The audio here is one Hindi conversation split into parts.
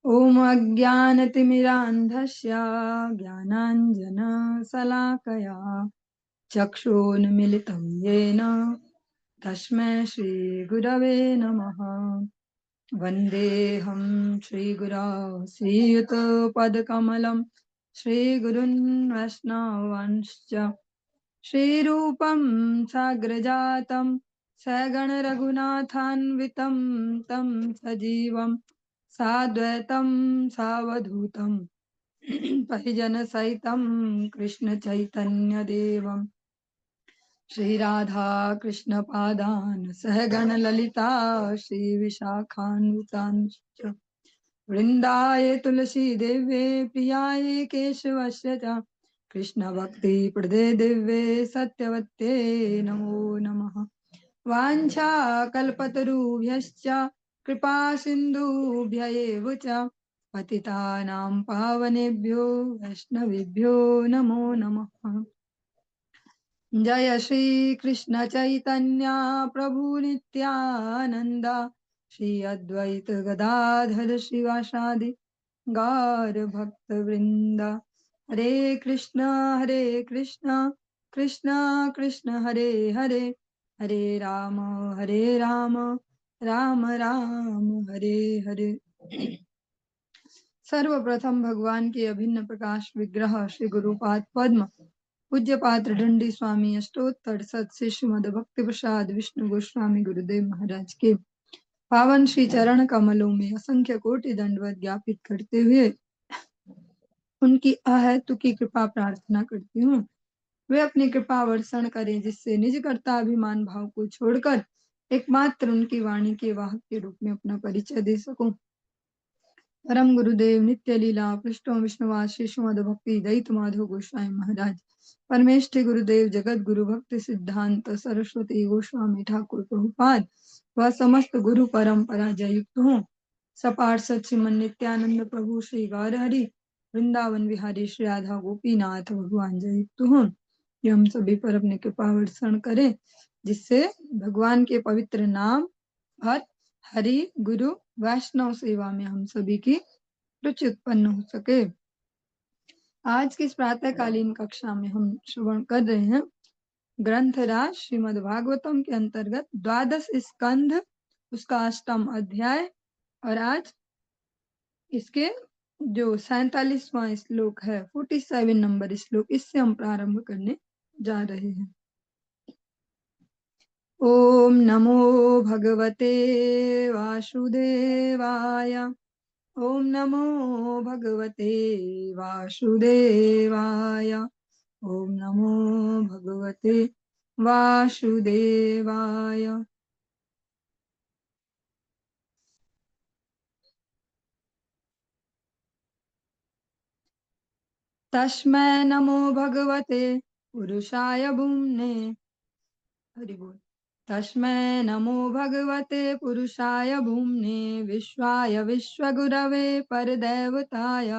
ॐ अज्ञानतिमिरान्धस्य ज्ञानाञ्जनशलाकया चक्षुरुन्मिलितं येन तस्मै श्रीगुरवे नमः। वन्देऽहं श्रीगुरौ श्रीयुतपदकमलं श्रीगुरून् वैष्णवांश्च श्रीरूपं साग्रजातं सगणरघुनाथान्वितं तं सजीवं साद्वैतं सावधूतं परिजनसहितं कृष्णचैतन्यदेवं श्रीराधा कृष्णपादान् सहगणललिता श्रीविशाखान्वितांश्च वृन्दाय तुलसीदेव्ये प्रियाय केशवस्य च कृष्णभक्तिप्रदे दिव्ये सत्यवत्ये नमो नमः। वाञ्छाकल्पतरुभ्यश्च कृपा सिन्धुभ्य एव च पतितानां पावनेभ्यो वैष्णवेभ्यो नमो नमः। जय श्री कृष्ण चैतन्य प्रभु नित्यानंद श्री अद्वैत गदाधर शिवासादि गौर भक्त वृंद। हरे कृष्ण कृष्ण कृष्ण हरे हरे, हरे राम राम राम हरे हरे। सर्वप्रथम भगवान के अभिन्न प्रकाश विग्रह श्री गुरुपाद पद्म पूज्य पात्र दंडी स्वामी अष्टोत्तर सत श्रीमद भक्ति प्रसाद विष्णु गोस्वामी गुरुदेव महाराज के पावन श्री चरण कमलों में असंख्य कोटि दंडवत ज्ञापित करते हुए उनकी अहेतु की कृपा प्रार्थना करती हूँ। वे अपनी कृपा वर्षण करें जिससे निज कर्ता अभिमान भाव को छोड़कर एकमात्र उनकी वाणी के वाहक के रूप में अपना परिचय दे सकूं। परम गुरुदेव नित्य लीला पृष्ठों विष्णुवास शिशुमद भक्ति दैत माधव गोस्वामी महाराज परमेष्ठि गुरुदेव जगत गुरु भक्ति सिद्धांत सरस्वती गोस्वामी ठाकुर प्रभुपाद व समस्त गुरु परंपरा जयुक्त हूँ। सपार्षद श्रीमन नित्यानंद प्रभु श्री गौर हरि वृंदावन विहारी श्री राधा गोपीनाथ भगवान जयुक्त हूँ। ये हम सभी पर अपने कृपा वर्षण करें जिससे भगवान के पवित्र नाम भक्त हरि गुरु वैष्णव सेवा में हम सभी की रुचि उत्पन्न हो सके। आज की इस प्रातःकालीन कक्षा में हम श्रवण कर रहे हैं ग्रंथराज श्रीमद् भागवतम के अंतर्गत 12 स्कंध उसका 8वां अध्याय और आज इसके जो 47वां श्लोक है 47 नंबर श्लोक इससे हम प्रारंभ करने जा रहे हैं। ओम नमो भगवते वासुदेवाय, ओम नमो भगवते वासुदेवाय, ओम नमो भगवते वासुदेवाय। तस्मै नमो भगवते पुरुषाय भूम्ने, हरि बोल। तस्मै नमो भगवते पुरुषाय भूम्ने विश्वाय विश्वगुरवे परदेवताय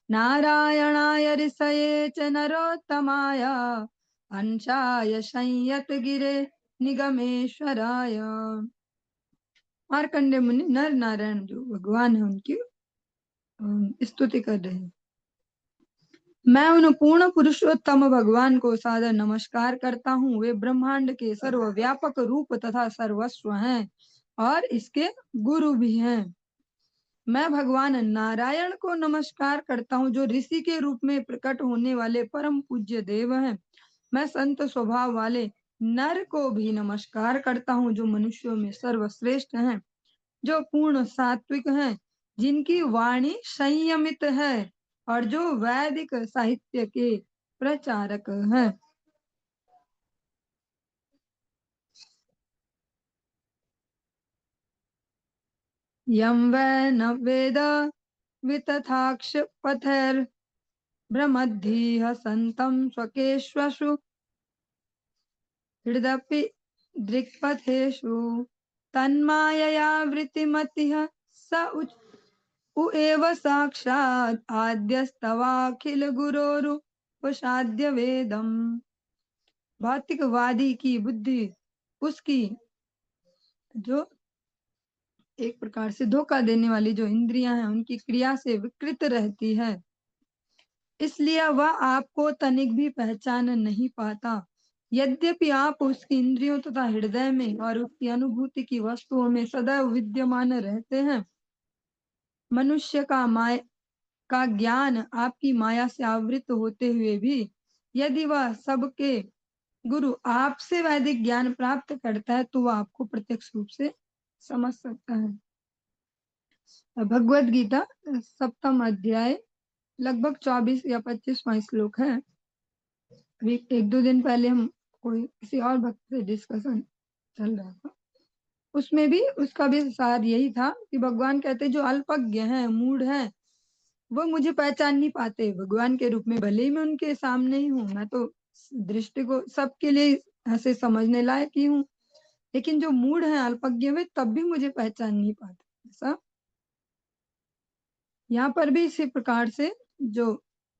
नारायणाय ऋषये च नरोत्तमाय अंशाय संयतगिरे निगमेश्वराय। मार्कंडे मुनि नर नारायण जो भगवान है उनकी स्तुति कर रहे हैं। मैं उन पूर्ण पुरुषोत्तम भगवान को सादर नमस्कार करता हूँ। वे ब्रह्मांड के सर्वव्यापक रूप तथा सर्वस्व हैं और इसके गुरु भी हैं। मैं भगवान नारायण को नमस्कार करता हूँ जो ऋषि के रूप में प्रकट होने वाले परम पूज्य देव हैं। मैं संत स्वभाव वाले नर को भी नमस्कार करता हूँ जो मनुष्यों में सर्वश्रेष्ठ हैं, जो पूर्ण सात्विक हैं, जिनकी वाणी संयमित है और जो वैदिक साहित्य के प्रचारक हैं। यम वै न वेद वितथाक्ष पथैर ब्रह्मद्धिः संतं स्वकेष्वसु हृदपि दृक्पथेषु तन्मायया वृत्तिमतिः स उ एव साक्षात् आद्यस्तवाखिल गुरोरुपसाद्य वेदम। भौतिकवादी की बुद्धि उसकी जो एक प्रकार से धोखा देने वाली जो इंद्रियां हैं उनकी क्रिया से विकृत रहती है, इसलिए वह आपको तनिक भी पहचान नहीं पाता। यद्यपि आप उसकी इंद्रियों तथा हृदय में और उसकी अनुभूति की वस्तुओं में सदैव विद्यमान रहते हैं। मनुष्य का ज्ञान आपकी माया से आवृत होते हुए भी यदि वह सबके गुरु आपसे वैदिक ज्ञान प्राप्त करता है तो वह आपको प्रत्यक्ष रूप से समझ सकता है। भगवत गीता 7वां अध्याय लगभग 24 या 25वां श्लोक है। अभी 1-2 दिन पहले हम कोई किसी और भक्त से डिस्कशन चल रहा था, उसमें भी उसका भी सार यही था कि भगवान कहते जो अल्पज्ञ हैं, मूढ़ हैं, वो मुझे पहचान नहीं पाते भगवान के रूप में, भले ही मैं उनके सामने ही हूँ, मैं तो दृष्टि को सबके लिए ऐसे समझने लायक ही हूँ, लेकिन जो मूढ़ हैं, अल्पज्ञ, वे तब भी मुझे पहचान नहीं पाते। ऐसा यहाँ पर भी इसी प्रकार से जो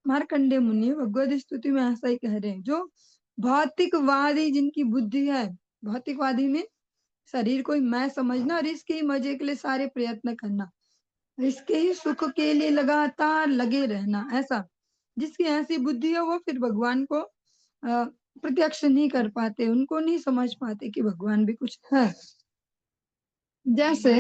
मार्कंडेय मुनि भगवद स्तुति में ऐसा ही कह रहे हैं, जो भौतिकवादी जिनकी बुद्धि है, भौतिकवादी में शरीर को ही मैं समझना और इसके ही मजे के लिए सारे प्रयत्न करना, इसके ही सुख के लिए लगातार लगे रहना, ऐसा जिसकी ऐसी बुद्धि है वो फिर भगवान को प्रत्यक्ष नहीं कर पाते, उनको नहीं समझ पाते कि भगवान भी कुछ है। जैसे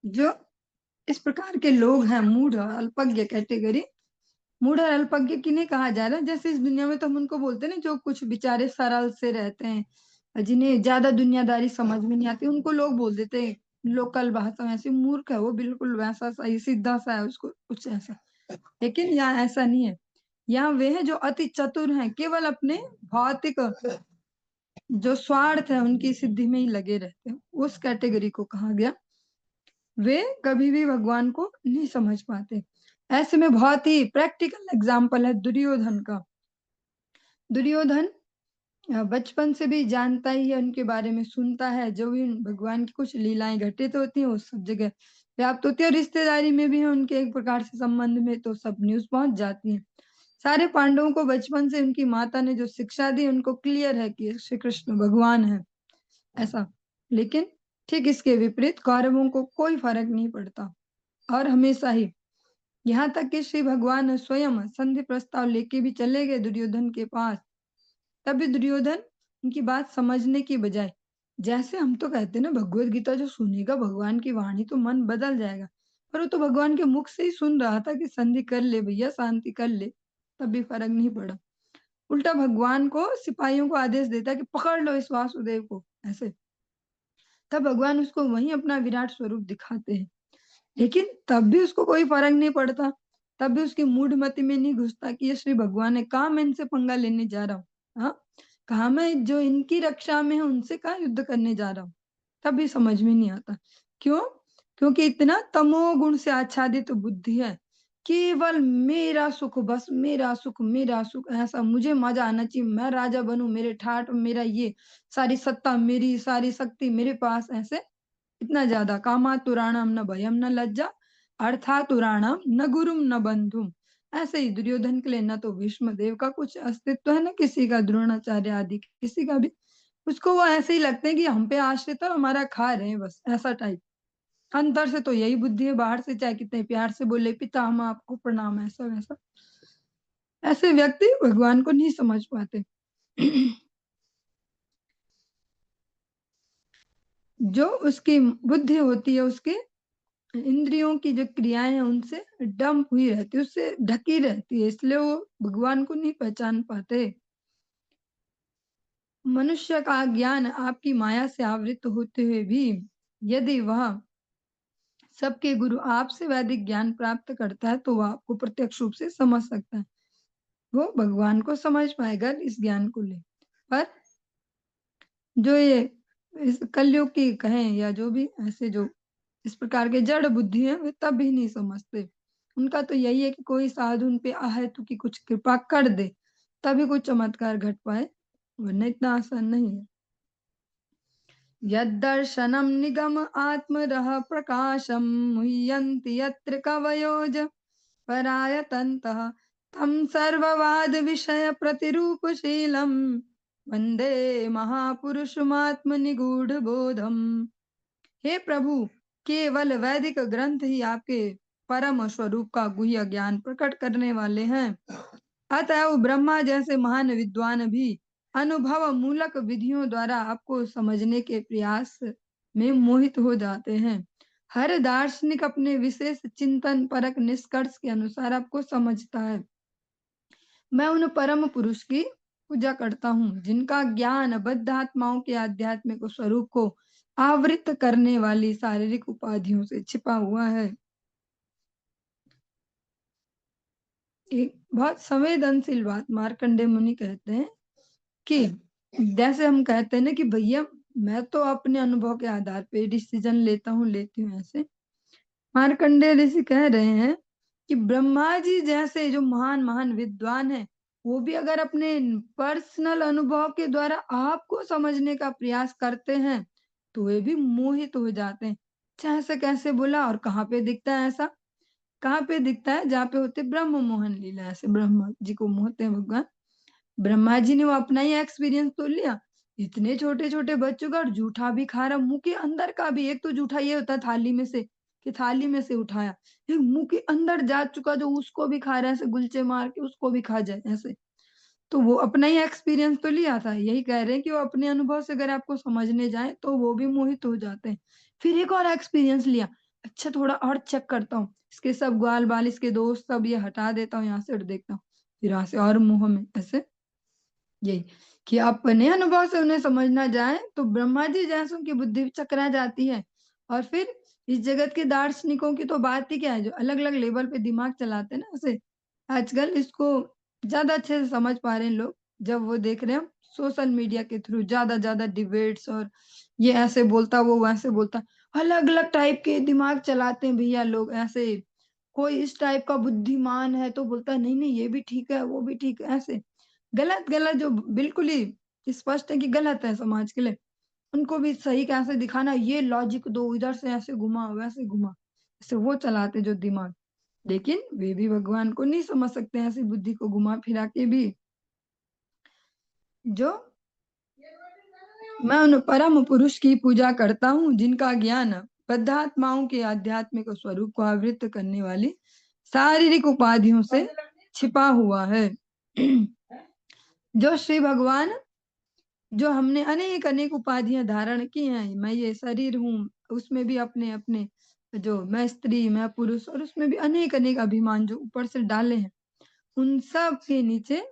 जो इस प्रकार के लोग हैं, मूढ़ और अल्पज्ञ कैटेगरी, मूढ़ और अल्पज्ञ किन्हें कहा जा रहा है? जैसे इस दुनिया में तो हम उनको बोलते हैं ना, जो कुछ बेचारे सरल से रहते हैं, जिन्हें ज्यादा दुनियादारी समझ में नहीं आती, उनको लोग बोल देते हैं लोकल भाषा में ऐसे मूर्ख है वो, बिल्कुल वैसा सही सीधा सा है, उसको कुछ ऐसा। लेकिन यहाँ ऐसा नहीं है, यहाँ वे हैं जो अति चतुर हैं, केवल अपने भौतिक जो स्वार्थ है उनकी सिद्धि में ही लगे रहते हैं, उस कैटेगरी को कहा गया। वे कभी भी भगवान को नहीं समझ पाते। ऐसे में बहुत ही प्रैक्टिकल एग्जाम्पल है दुर्योधन का। दुर्योधन बचपन से भी जानता ही है, उनके बारे में सुनता है, जो भी भगवान की कुछ लीलाएं घटित होती हैं वो सब जगह व्याप्त होती है, और रिश्तेदारी में भी है उनके एक प्रकार से संबंध में तो सब न्यूज पहुंच जाती है। सारे पांडवों को बचपन से उनकी माता ने जो शिक्षा दी, उनको क्लियर है कि श्री कृष्ण भगवान है, ऐसा। लेकिन ठीक इसके विपरीत कौरवों को कोई फर्क नहीं पड़ता, और हमेशा ही, यहाँ तक कि श्री भगवान स्वयं संधि प्रस्ताव लेके भी चले गए दुर्योधन के पास, तभी दुर्योधन उनकी बात समझने की बजाय, जैसे हम तो कहते हैं ना भगवत गीता जो सुनेगा भगवान की वाणी तो मन बदल जाएगा, पर वो तो भगवान के मुख से ही सुन रहा था कि संधि कर ले भैया, शांति कर ले, तब भी फर्क नहीं पड़ा। उल्टा भगवान को सिपाहियों को आदेश देता है कि पकड़ लो इस वासुदेव को, ऐसे। तब भगवान उसको वहीं अपना विराट स्वरूप दिखाते हैं, लेकिन तब भी उसको कोई फर्क नहीं पड़ता, तब भी उसकी मूढ़मति में नहीं घुसता कि ये श्री भगवान है, कहा मैं इनसे पंगा लेने जा रहा हूँ, हाँ, कहा मैं जो इनकी रक्षा में है उनसे कहा युद्ध करने जा रहा हूँ, तब भी समझ में नहीं आता। क्यों? क्योंकि इतना तमोगुण से आच्छादित बुद्धि है, केवल मेरा सुख, बस मेरा सुख, मेरा सुख, ऐसा मुझे मजा आना चाहिए, मैं राजा बनूं, मेरे ठाट, मेरा ये सारी सत्ता मेरी, सारी शक्ति मेरे पास, ऐसे इतना ज्यादा। कामातुराणाम न भयम न लज्जा, अर्थातुराणाम न गुरुम न बंधुम। ऐसे ही दुर्योधन के लिए न तो भीष्म देव का कुछ अस्तित्व है, न किसी का, द्रोणाचार्य आदि किसी का भी। उसको वो ऐसे ही लगते हैं कि हम पे आश्रित है, हमारा खा रहे हैं बस, ऐसा टाइप। अंदर से तो यही बुद्धि है, बाहर से चाहे कितने प्यार से बोले पिता हम आपको प्रणाम, ऐसा वैसा। ऐसे व्यक्ति भगवान को नहीं समझ पाते। जो उसकी बुद्धि होती है, उसके इंद्रियों की जो क्रियाएं हैं उनसे डंप हुई रहती है, उससे ढकी रहती है, इसलिए वो भगवान को नहीं पहचान पाते। मनुष्य का ज्ञान आपकी माया से आवृत होते हुए भी यदि वह सबके गुरु आपसे वैदिक ज्ञान प्राप्त करता है तो वह आपको प्रत्यक्ष रूप से समझ सकता है, वो भगवान को समझ पाएगा इस ज्ञान को ले। पर जो ये इस कलयुग की कहें या जो भी ऐसे जो इस प्रकार के जड़ बुद्धि है, वे तब भी नहीं समझते, उनका तो यही है कि कोई साधु उन पे अहेतु की कुछ कृपा कर दे, तभी कुछ चमत्कार घट पाए, वरना इतना आसान नहीं है। यद्दर्शनं निगम आत्मरः प्रकाशं मुह्यन्ति यत्र कवयोज परायतन्तः तं सर्ववाद विषय प्रतिरूपशीलं वंदे महापुरुषमात्मनिगूढ़ बोधम। हे प्रभु, केवल वैदिक ग्रंथ ही आपके परम स्वरूप का गुह्य ज्ञान प्रकट करने वाले हैं। अतएव ब्रह्मा जैसे महान विद्वान भी अनुभव मूलक विधियों द्वारा आपको समझने के प्रयास में मोहित हो जाते हैं। हर दार्शनिक अपने विशेष चिंतन परक निष्कर्ष के अनुसार आपको समझता है। मैं उन परम पुरुष की पूजा करता हूँ जिनका ज्ञान बद्ध आत्माओं के आध्यात्मिक स्वरूप को आवृत करने वाली शारीरिक उपाधियों से छिपा हुआ है। एक बहुत संवेदनशील बात मार्कंडेय मुनि कहते हैं कि जैसे हम कहते हैं ना कि भैया मैं तो अपने अनुभव के आधार पे डिसीजन लेती हूँ, ऐसे मार्कंडेय ऋषि कह रहे हैं कि ब्रह्मा जी जैसे जो महान महान विद्वान है, वो भी अगर अपने पर्सनल अनुभव के द्वारा आपको समझने का प्रयास करते हैं तो वे भी मोहित हो जाते हैं। ऐसे कैसे बोला और कहाँ पे दिखता है ऐसा? कहाँ पे दिखता है? जहाँ पे होते ब्रह्म मोहन लीला, ऐसे ब्रह्मा जी को मोहते हैं भगवान। ब्रह्मा जी ने वो अपना ही एक्सपीरियंस तो लिया, इतने छोटे छोटे बच्चों का, और जूठा भी खा रहा, मुंह के अंदर का भी। एक तो जूठा ये होता है थाली में से कि थाली में से उठाया, एक मुंह के अंदर जा चुका जो उसको भी खा रहा है, ऐसे गुलचे मार के उसको भी खा जाए ऐसे। तो वो अपना ही एक्सपीरियंस तो लिया था। यही कह रहे हैं कि वो अपने अनुभव से अगर आपको समझने जाए तो वो भी मोहित हो जाते हैं। फिर एक और एक्सपीरियंस लिया, अच्छा थोड़ा और चेक करता हूँ, इसके सब ग्वाल बाल, इसके दोस्त सब ये हटा देता हूँ यहाँ से और देखता हूँ, फिर यहाँ से और मुंह में ऐसे। यही कि अपने अनुभव से उन्हें समझना जाए तो ब्रह्मा जी जैसे उनकी बुद्धि चकरा जाती है। और फिर इस जगत के दार्शनिकों की तो बात ही क्या है, जो अलग अलग लेवल पे दिमाग चलाते हैं ना, ऐसे आजकल इसको ज्यादा अच्छे से समझ पा रहे हैं लोग, जब वो देख रहे हैं सोशल मीडिया के थ्रू ज्यादा ज्यादा डिबेट्स, और ये ऐसे बोलता वो वैसे बोलता, अलग अलग टाइप के दिमाग चलाते हैं भैया लोग ऐसे। कोई इस टाइप का बुद्धिमान है तो बोलता है नहीं नहीं ये भी ठीक है वो भी ठीक है, ऐसे गलत गलत जो बिल्कुल ही स्पष्ट है कि गलत है समाज के लिए, उनको भी सही कैसे दिखाना, ये लॉजिक दो, इधर से ऐसे घुमा वैसे घुमा, ऐसे वो चलाते जो दिमाग। लेकिन वे भी भगवान को नहीं समझ सकते ऐसी बुद्धि को घुमा फिरा के भी। जो मैं उन परम पुरुष की पूजा करता हूँ जिनका ज्ञान बद्धात्माओं के आध्यात्मिक स्वरूप को आवृत करने वाली शारीरिक उपाधियों से छिपा हुआ है। जो श्री भगवान, जो हमने अनेक अनेक उपाधियां धारण की हैं, मैं ये शरीर हूँ, उसमें भी अपने अपने जो मैं स्त्री मैं पुरुष, और उसमें भी अनेक अनेक अभिमान जो ऊपर से डाले हैं, उन सब के नीचे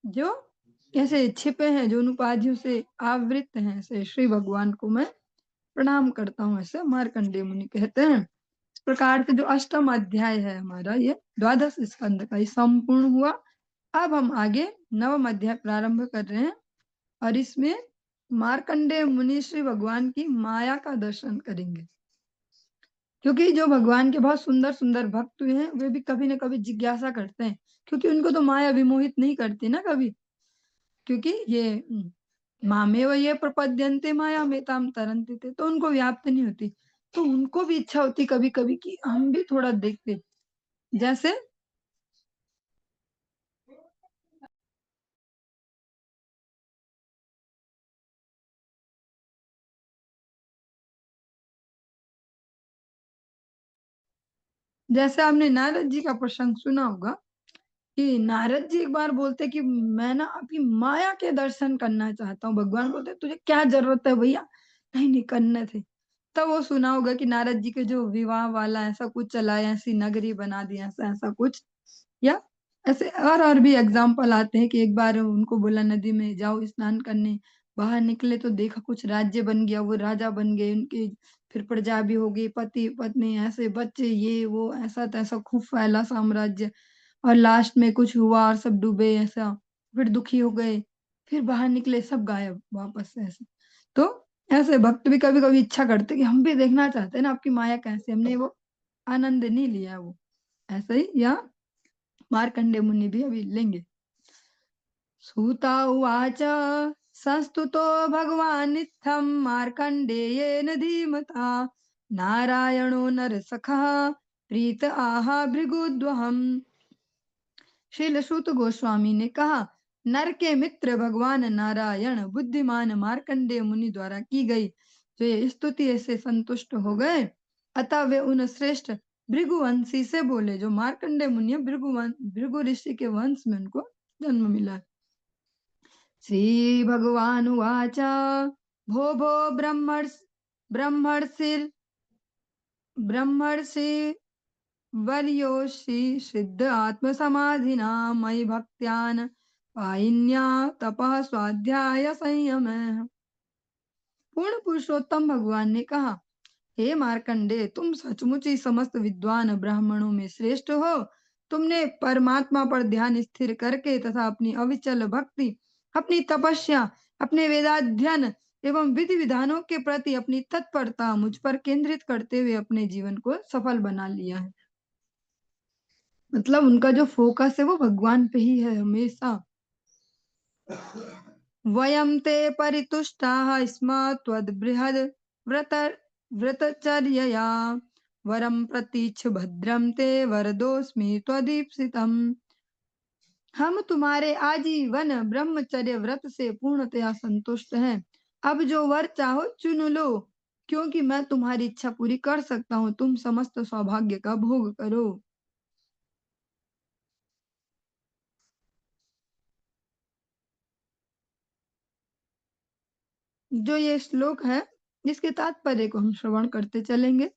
जो कैसे छिपे हैं, जो उन उपाधियों से आवृत हैं, ऐसे श्री भगवान को मैं प्रणाम करता हूँ, ऐसे मार्कंडेय मुनि कहते हैं। इस प्रकार से जो अष्टम अध्याय है हमारा, ये द्वादश स्कंद का ये संपूर्ण हुआ। अब हम आगे नवम अध्याय प्रारंभ कर रहे हैं, और इसमें मार्कंडेय मुनि श्री भगवान की माया का दर्शन करेंगे। क्योंकि जो भगवान के बहुत सुंदर सुंदर भक्त हुए हैं, वे भी कभी ना कभी जिज्ञासा करते हैं, क्योंकि उनको तो माया विमोहित नहीं करती ना कभी, क्योंकि ये मामेव ये प्रपद्यन्ते माया में ताम तरन्ति थे, तो उनको व्याप्त नहीं होती। तो उनको भी इच्छा होती कभी कभी कि हम भी थोड़ा देखते, जैसे जैसे आपने नारद जी का प्रसंग सुना होगा कि नारद जी एक बार बोलते कि मैं ना आपकी माया के दर्शन करना चाहता हूँ। भगवान बोलते तुझे क्या जरूरत है भैया, नहीं नहीं करने थे। तब वो सुना होगा कि नारद जी के जो विवाह वाला ऐसा कुछ चला है, ऐसी नगरी बना दी, ऐसा ऐसा कुछ, या ऐसे और भी एग्जाम्पल आते हैं कि एक बार उनको बोला नदी में जाओ स्नान करने, बाहर निकले तो देखा कुछ राज्य बन गया, वो राजा बन गए उनके, फिर प्रजा भी हो गई, पति पत्नी ऐसे बच्चे ये वो ऐसा तैसा खूब फैला साम्राज्य, और लास्ट में कुछ हुआ और सब डूबे ऐसा, फिर दुखी हो गए, फिर बाहर निकले सब गायब वापस से ऐसे। तो ऐसे भक्त भी कभी कभी इच्छा करते कि हम भी देखना चाहते हैं ना आपकी माया कैसे, हमने वो आनंद नहीं लिया वो ऐसा ही यहाँ मार्कंडे मुनि भी अभी लेंगे। सूता उवाच संस्तुतो भगवान् नित्यं मार्कण्डेयेन धीमता नारायणो नरसखः प्रीत आहा भृगुद्वहम्। श्रील सूत गोस्वामी ने कहा, नर के मित्र भगवान नारायण बुद्धिमान मार्कंडेय मुनि द्वारा की गई जो ये स्तुति से संतुष्ट हो गए, अतः वे उन श्रेष्ठ भृगुवंशी से बोले। जो मार्कंडेय मुनि भृगु ऋषि के वंश में उनको जन्म मिला। श्री भगवान उवाच भो भो ब्रह्मर्षि वर्योषि सिद्ध आत्मसमाधिना मयि भक्त्यान पायिन्या तपः स्वाध्याय संयम। पूर्ण पुरुषोत्तम भगवान ने कहा, हे मार्कंडे, तुम सचमुच ही समस्त विद्वान ब्राह्मणों में श्रेष्ठ हो। तुमने परमात्मा पर ध्यान स्थिर करके तथा अपनी अविचल भक्ति, अपनी तपस्या, अपने वेदाध्ययन एवं विधि विधानों के प्रति अपनी तत्परता मुझ पर केंद्रित करते हुए अपने जीवन को सफल बना लिया है। मतलब उनका जो फोकस है वो भगवान पे ही है हमेशा। वयम ते परितुष्टाः स्म त्वद्बृहद् व्रतचर्यया वरम प्रतीच्छ भद्रम ते वरदोस्मि त्वदीप्सितम्। हम तुम्हारे आजीवन ब्रह्मचर्य व्रत से पूर्णतया संतुष्ट हैं। अब जो वर चाहो चुन लो, क्योंकि मैं तुम्हारी इच्छा पूरी कर सकता हूँ। तुम समस्त सौभाग्य का भोग करो। जो ये श्लोक है इसके तात्पर्य को हम श्रवण करते चलेंगे।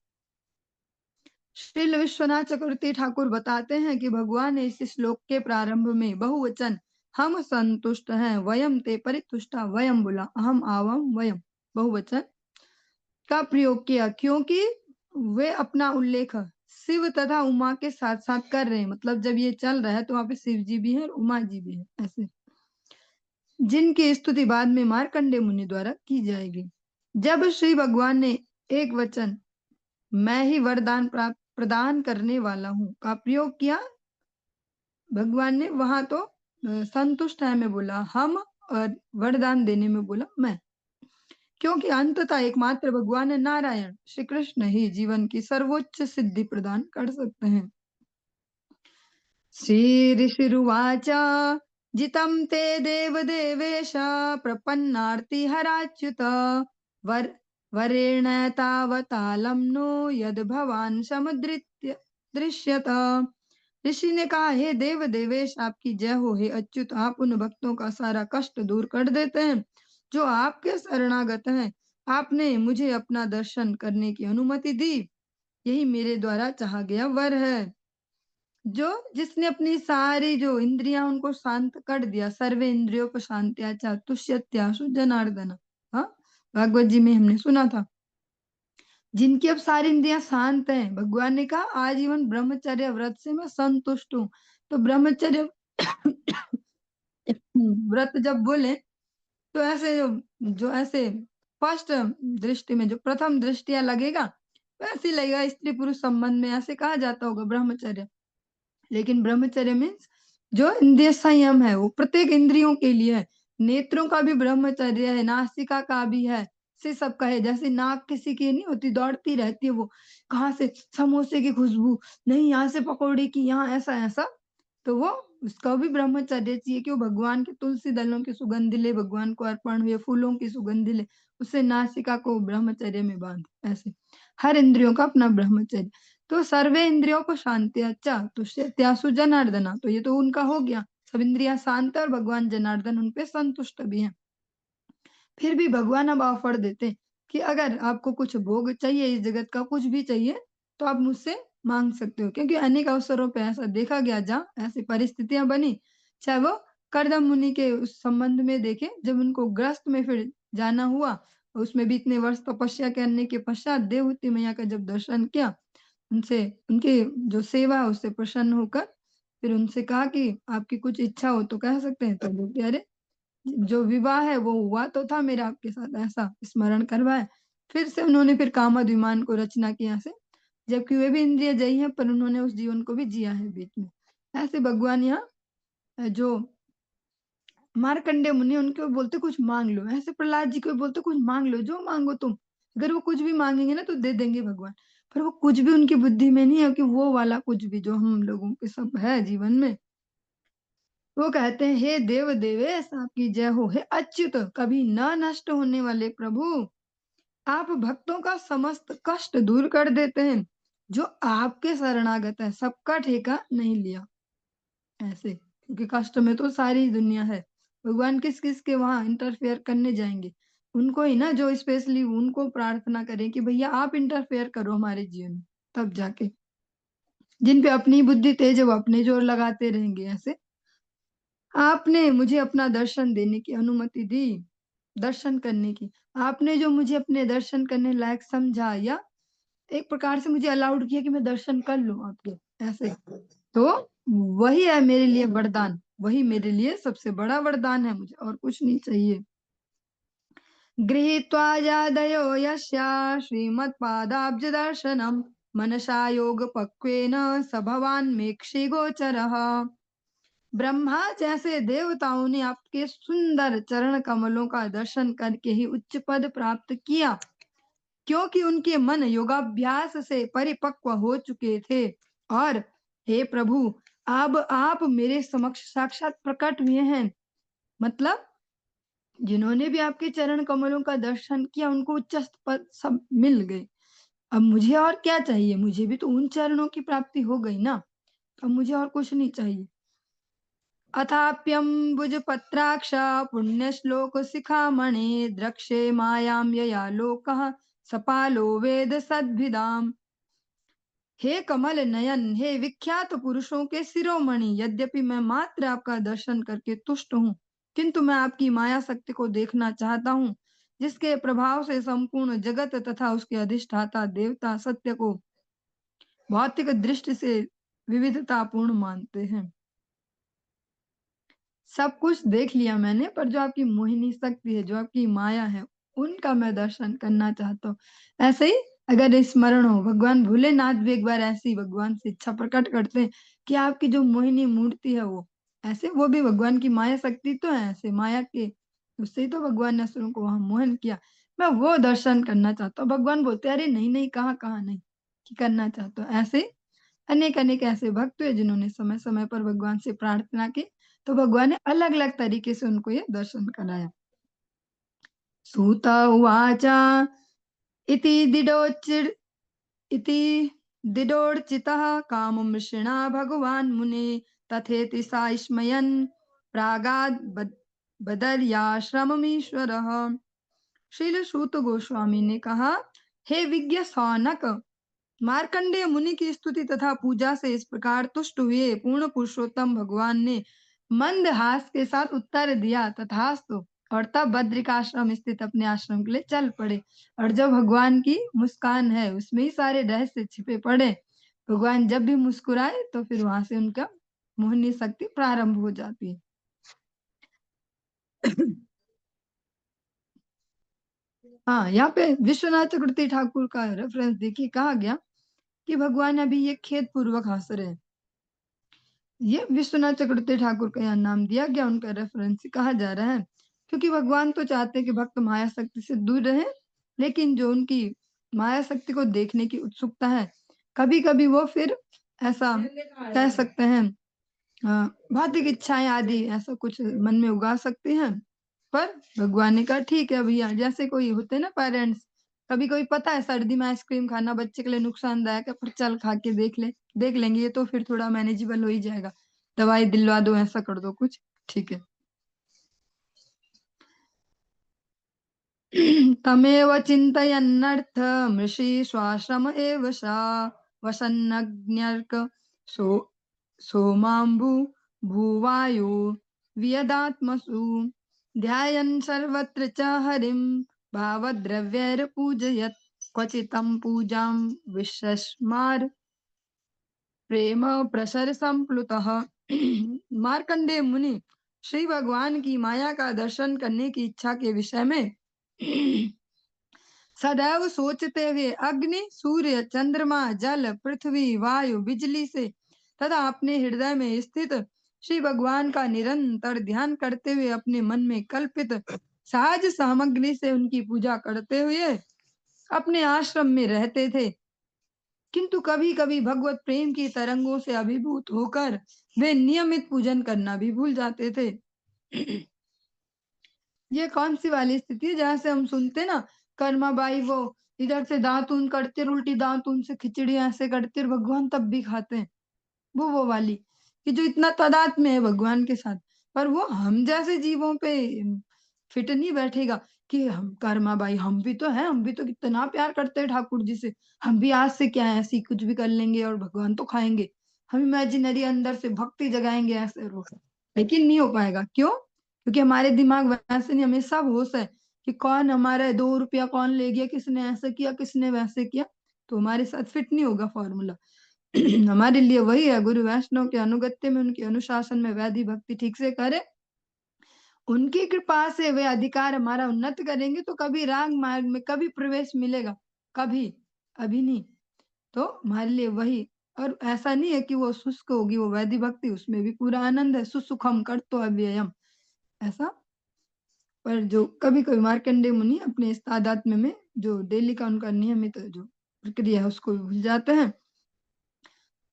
श्रील विश्वनाथ चक्रवर्ती ठाकुर बताते हैं कि भगवान ने इस श्लोक के प्रारंभ में बहुवचन हम संतुष्ट हैं, वयम ते परितुष्टा, वयम बोला, अहम आवम वयम बहुवचन का प्रयोग किया, क्योंकि वे अपना उल्लेख शिव तथा उमा के साथ साथ कर रहे हैं। मतलब जब ये चल रहा है तो वहां पे शिव जी भी है और उमा जी भी है, ऐसे, जिनकी स्तुति बाद में मार्कंडे मुनि द्वारा की जाएगी। जब श्री भगवान ने एक वचन मैं ही वरदान प्राप्त प्रदान करने वाला हूँ का प्रयोग किया भगवान ने, वहां तो संतुष्ट है में बोला हम, और वरदान देने में बोला मैं, क्योंकि अंततः एकमात्र भगवान नारायण श्री कृष्ण ही जीवन की सर्वोच्च सिद्धि प्रदान कर सकते हैं। श्री ऋषिरुवाच जितं ते देव देवेश प्रपन्नार्ति हराच्युत वर वरेण तावतालं नो यद भवान समुद्रित्य दृश्यत। ऋषि ने कहा, हे देव देवेश, आपकी जय हो। हे अच्युत, आप उन भक्तों का सारा कष्ट दूर कर देते हैं जो आपके शरणागत हैं। आपने मुझे अपना दर्शन करने की अनुमति दी, यही मेरे द्वारा चाहा गया वर है। जो जिसने अपनी सारी जो इंद्रियां उनको शांत कर दिया, सर्वे इंद्रियों को शांत्याचा तुष्यत्याशु जनार्दन, हाँ, भागवत जी में हमने सुना था। जिनकी अब सारी इंद्रियां शांत हैं, भगवान ने कहा आजीवन ब्रह्मचर्य व्रत से मैं संतुष्ट हूँ। तो ब्रह्मचर्य व्रत जब बोले तो ऐसे जो ऐसे फर्स्ट दृष्टि में जो प्रथम दृष्टिया लगेगा वैसे ही लगेगा, स्त्री पुरुष संबंध में ऐसे कहा जाता होगा ब्रह्मचर्य। लेकिन ब्रह्मचर्य मीन्स जो इंद्रिय संयम है वो प्रत्येक इंद्रियों के लिए है। नेत्रों का भी ब्रह्मचर्य है, नासिका का भी है, से सब का है। जैसे नाक किसी की नहीं होती, दौड़ती रहती है, वो कहाँ से समोसे की खुशबू, नहीं यहाँ से पकौड़े की, यहाँ ऐसा ऐसा, तो वो उसका भी ब्रह्मचर्य चाहिए कि वो भगवान के तुलसी दलों की सुगंध ले, भगवान को अर्पण हुए फूलों की सुगंध ले, उससे नासिका को ब्रह्मचर्य में बांध। ऐसे हर इंद्रियों का अपना ब्रह्मचर्य। तो सर्वे इंद्रियों को शांति, अच्छा त्यासु जनार्दना, तो ये तो उनका हो गया, सब इंद्रियां शांत और भगवान जनार्दन उनपे संतुष्ट भी हैं। फिर भी भगवान अब ऑफर देते कि अगर आपको कुछ भोग चाहिए, इस जगत का कुछ भी चाहिए, तो आप मुझसे मांग सकते हो। क्योंकि अनेक अवसरों पे ऐसा देखा गया जहाँ ऐसी परिस्थितियां बनी, चाहे वो करदम मुनि के उस संबंध में देखे, जब उनको ग्रस्त में फिर जाना हुआ, उसमें भी इतने वर्ष तपस्या करने के पश्चात देवहूति मैया का जब दर्शन किया, उनसे उनकी जो सेवा है उससे प्रसन्न होकर फिर उनसे कहा कि आपकी कुछ इच्छा हो तो कह सकते हैं। तो बोलते अरे जो विवाह है वो हुआ तो था मेरा आपके साथ, ऐसा स्मरण करवाए। फिर से उन्होंने फिर कामद विमान को रचना किया से जबकि वे भी इंद्रिय जयी हैं, पर उन्होंने उस जीवन को भी जिया है बीच में। ऐसे भगवान यहाँ जो मार्कंडेय मुनि उनको बोलते कुछ मांग लो, ऐसे प्रहलाद जी को बोलते कुछ मांग लो, जो मांगो तुम। अगर वो कुछ भी मांगेंगे ना तो दे देंगे भगवान, पर वो कुछ भी उनकी बुद्धि में नहीं है कि वो वाला कुछ भी जो हम लोगों के सब है जीवन में। वो कहते हैं, हे देव देवेश आपकी जय हो, हे अच्युत कभी न नष्ट होने वाले प्रभु, आप भक्तों का समस्त कष्ट दूर कर देते हैं, जो आपके शरणागत है सबका ठेका नहीं लिया। ऐसे, क्योंकि कष्ट में तो सारी दुनिया है, भगवान किस किस के वहां इंटरफेयर करने जाएंगे, उनको ही ना, जो स्पेशली उनको प्रार्थना करें कि भैया आप इंटरफेयर करो हमारे जीवन में, तब जाके। जिन पे अपनी बुद्धि तेज है वो अपने जोर लगाते रहेंगे। ऐसे आपने मुझे अपना दर्शन देने की अनुमति दी, दर्शन करने की, आपने जो मुझे अपने दर्शन करने लायक समझा, या एक प्रकार से मुझे अलाउड किया कि मैं दर्शन कर लूं आपके। ऐसे तो वही है मेरे लिए वरदान, वही मेरे लिए सबसे बड़ा वरदान है, मुझे और कुछ नहीं चाहिए। गृहीत्वा यादयो यस्या श्रीमत्पादाब्ज दर्शनम मनसा योग पक्वेन स भवान मेक्षि गोचरः। ब्रह्मा जैसे देवताओं ने आपके सुंदर चरण कमलों का दर्शन करके ही उच्च पद प्राप्त किया, क्योंकि उनके मन योगाभ्यास से परिपक्व हो चुके थे। और हे प्रभु, अब आप मेरे समक्ष साक्षात प्रकट हुए हैं, मतलब जिन्होंने भी आपके चरण कमलों का दर्शन किया उनको उच्च पद सब मिल गए। अब मुझे और क्या चाहिए, मुझे भी तो उन चरणों की प्राप्ति हो गई ना, अब मुझे और कुछ नहीं चाहिए। अथाप्यम्बुज पत्राक्ष पुण्य श्लोक शिखामणि द्रक्षे मायां यया लोकः सपालो वेद सद्भिदाम। हे कमल नयन, हे विख्यात पुरुषों के शिरोमणि, यद्यपि मैं मात्र आपका दर्शन करके तुष्ट हूँ, किंतु मैं आपकी माया शक्ति को देखना चाहता हूँ, जिसके प्रभाव से संपूर्ण जगत तथा उसके अधिष्ठाता देवता सत्य को भौतिक दृष्टि से विविधतापूर्ण मानते हैं। सब कुछ देख लिया मैंने, पर जो आपकी मोहिनी शक्ति है, जो आपकी माया है, उनका मैं दर्शन करना चाहता हूँ। ऐसे ही अगर स्मरण हो, भगवान भोलेनाथ भी एक बार ऐसी ही भगवान से इच्छा प्रकट करते हैं कि आपकी जो मोहिनी मूर्ति है वो ऐसे, वो भी भगवान की माया शक्ति तो है, ऐसे माया के उससे ही तो भगवान ने असुरों को वहां मोहन किया। मैं वो दर्शन करना चाहता हूँ। भगवान बोलते अरे नहीं नहीं, कहाँ कहाँ नहीं, कि करना चाहता हूँ। ऐसे अनेक अनेक ऐसे भक्त हुए जिन्होंने समय समय पर भगवान से प्रार्थना की, तो भगवान ने अलग अलग तरीके से उनको ये दर्शन कराया। सूत उवाच इति दिडोचिर इति दिडोर्चितः कामं मृषिणा भगवान् मुने तथेति सा स्मयन् प्रागाद् बदर्याश्रममीश्वरः। श्रील सूत गोस्वामी ने कहा, हे विज्ञ सौनक, मार्कंडेय मुनि की स्तुति तथा पूजा से इस प्रकार तुष्ट हुए पूर्ण पुरुषोत्तम भगवान ने मंद हास के साथ उत्तर दिया, तथास्तु, और तब बद्रिकाश्रम स्थित अपने आश्रम के लिए चल पड़े। और जब भगवान की मुस्कान है उसमें ही सारे रहस्य छिपे पड़े, भगवान जब भी मुस्कुराए तो फिर वहां से उनका मोहनी शक्ति प्रारंभ हो जाती है। हाँ, यहाँ पे विश्वनाथ चक्रवर्ती ठाकुर का रेफरेंस देखिए, कहा गया कि भगवान अभी ये खेद पूर्वक हंस रहे हैं। ये विश्वनाथ चक्रवर्ती ठाकुर का यहाँ नाम दिया गया, उनका रेफरेंस कहा जा रहा है, क्योंकि भगवान तो चाहते हैं कि भक्त माया शक्ति से दूर रहे, लेकिन जो उनकी माया शक्ति को देखने की उत्सुकता है, कभी कभी वो फिर ऐसा कह सकते हैं भौतिक इच्छाएं आदि ऐसा कुछ मन में उगा सकते हैं। पर भगवान ने कहा ठीक है भैया, जैसे कोई होते हैं ना पेरेंट्स, कभी कभी पता है सर्दी में आइसक्रीम खाना बच्चे के लिए नुकसानदायक है, पर चल खा के देख लेंगे, ये तो फिर थोड़ा मैनेजेबल हो ही जाएगा, दवाई दिलवा दो, ऐसा कर दो कुछ, ठीक है। तमेव चिन्तयन्नर्थ मृषि स्वाश्रम एव सा वसन्नग्न्यर्क सो सोमाम्बु भूवायो वियदात्मसु ध्यायन् सर्वत्र च हरिं भावद्रव्यैर्पूजयत् क्वचितं पूजां विश्वस्मार प्रेम प्रसर संप्लुतः। मार्कंडेय मुनि श्री भगवान की माया का दर्शन करने की इच्छा के विषय में सदैव सोचते हुए अग्नि, सूर्य, चंद्रमा, जल, पृथ्वी, वायु, बिजली से तथा अपने हृदय में स्थित श्री भगवान का निरंतर ध्यान करते हुए अपने मन में कल्पित सहज सामग्री से उनकी पूजा करते हुए अपने आश्रम में रहते थे। किंतु कभी कभी भगवत प्रेम की तरंगों से अभिभूत होकर वे नियमित पूजन करना भी भूल जाते थे। ये कौन सी वाली स्थिति है जहाँ से हम सुनते ना, कर्माबाई वो इधर से दातून करते और उल्टी दातून से खिचड़ी ऐसे करते और भगवान तब भी खाते हैं। वो वाली कि जो इतना तादाद में है भगवान के साथ, पर वो हम जैसे जीवों पे फिट नहीं बैठेगा कि हम कर्माबाई, हम भी तो हैं, हम भी तो कितना प्यार करते हैं ठाकुर जी से, हम भी आज से क्या है ऐसी कुछ भी कर लेंगे और भगवान तो खाएंगे, हम इमेजिनरी अंदर से भक्ति जगाएंगे ऐसे रो। लेकिन नहीं हो पाएगा। क्यों? क्योंकि हमारे दिमाग वैसे नहीं, हमें सब होश है कि कौन हमारा 2 रुपया कौन ले गया, किसने ऐसे किया, किसने वैसे किया, तो हमारे साथ फिट नहीं होगा फॉर्मूला। हमारे लिए वही है, गुरु वैष्णव के अनुगत्य में, उनके अनुशासन में वैधि भक्ति ठीक से करे, उनकी कृपा से वे अधिकार हमारा उन्नत करेंगे तो कभी राग मार्ग में कभी प्रवेश मिलेगा, कभी, अभी नहीं। तो हमारे लिए वही, और ऐसा नहीं है कि वो शुष्क होगी वो वैधि भक्ति, उसमें भी पूरा आनंद है, सुसुखम कर तो अव्ययम ऐसा। पर जो कभी कभी मार्कंडेय मुनि अपने इस तादात्म्य में जो डेली का उनका नियमित जो प्रक्रिया है उसको भी भूल जाते हैं।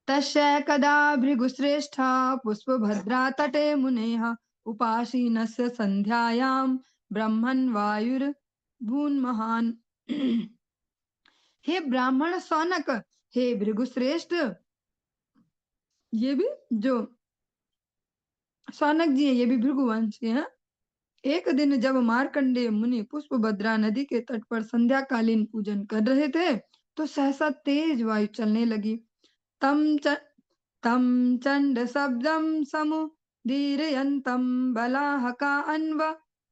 तस्य कदा भृगुश्रेष्ठा पुष्पभद्रा तटे मुनेः उपासीनस्य संध्यायां ब्रह्मन् वायुर्भून्महान्। हे ब्राह्मण सौनक, हे भृगुश्रेष्ठ, ये भी जो सौनक जी है ये भी भृगुवंश के हैं। एक दिन जब मार्कंडेय मुनि पुष्पभद्रा नदी के तट पर संध्याकालीन पूजन कर रहे थे तो सहसा तेज वायु चलने लगी। तम तं चण्डशब्दं समुदीरयन्तं बलाहका अन्व